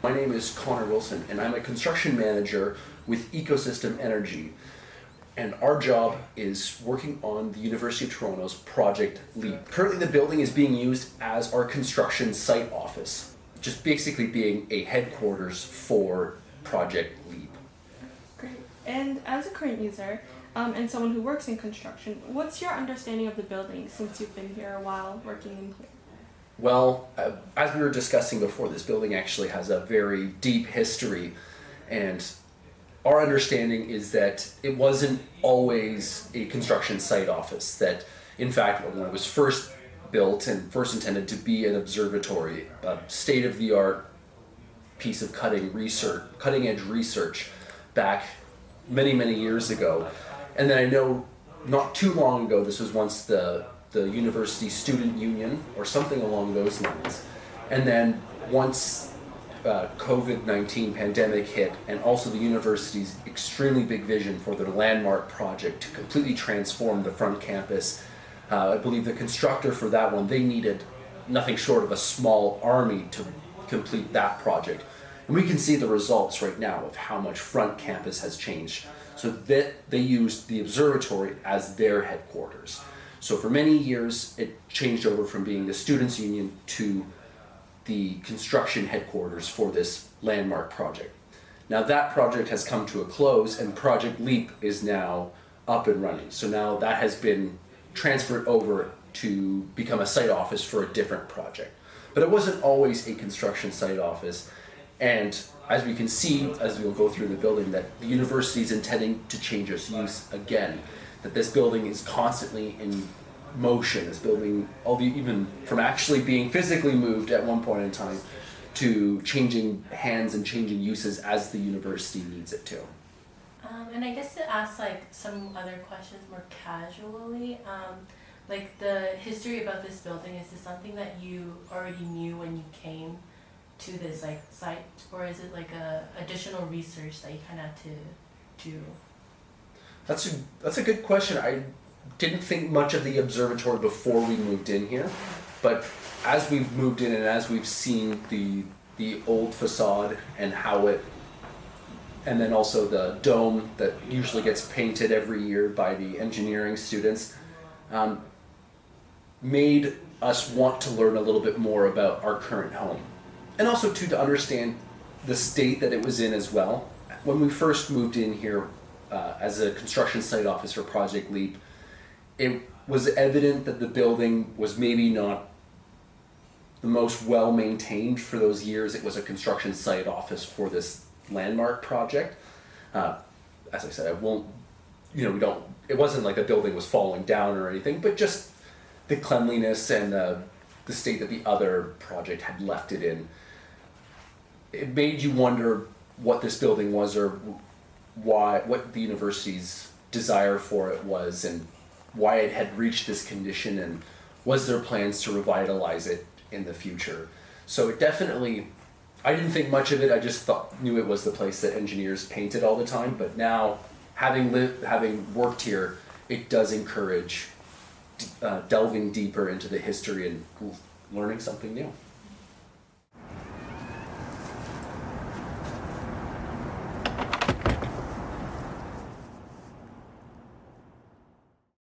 My name is Connor Wilson, and I'm a construction manager with Ecosystem Energy. And our job is working on the University of Toronto's Project LEAP. Currently, the building is being used as our construction site office, just basically being a headquarters for Project LEAP. Great. And as a current user and someone who works in construction, what's your understanding of the building since you've been here a while working in here? Well, as we were discussing before, this building actually has a very deep history, and our understanding is that it wasn't always a construction site office, that in fact when it was first built and first intended to be an observatory, a state-of-the-art piece of cutting-edge research back many years ago. And then I know not too long ago this was once the university student union or something along those lines. And then once COVID-19 pandemic hit, and also the university's extremely big vision for their landmark project to completely transform the front campus, I believe the constructor for that one, they needed nothing short of a small army to complete that project. And we can see the results right now of how much front campus has changed. So that they used the observatory as their headquarters. So for many years, it changed over from being the students' union to the construction headquarters for this landmark project. Now that project has come to a close, and Project LEAP is now up and running. So now that has been transferred over to become a site office for a different project. But it wasn't always a construction site office. And as we can see, as we'll go through the building, that the university is intending to change its use again. That this building is constantly in motion. This building, even from actually being physically moved at one point in time, to changing hands and changing uses as the university needs it to. And I guess to ask some other questions more casually, like the history about this building, is this something that you already knew when you came to this site, or is it additional research that you kind of had to do? That's a good question. I didn't think much of the observatory before we moved in here, but as we've moved in and as we've seen the old facade and how it, and then also the dome that usually gets painted every year by the engineering students, made us want to learn a little bit more about our current home. And also to understand the state that it was in as well. When we first moved in here as a construction site office for Project LEAP, it was evident that the building was maybe not the most well maintained for those years. It was a construction site office for this landmark project. As I said, it wasn't like the building was falling down or anything, but just the cleanliness and the state that the other project had left it in. It made you wonder what this building was, or what the university's desire for it was, and why it had reached this condition, and was there plans to revitalize it in the future. So it definitely, I didn't think much of it. I just knew it was the place that engineers painted all the time. But now, having worked here, it does encourage delving deeper into the history and learning something new.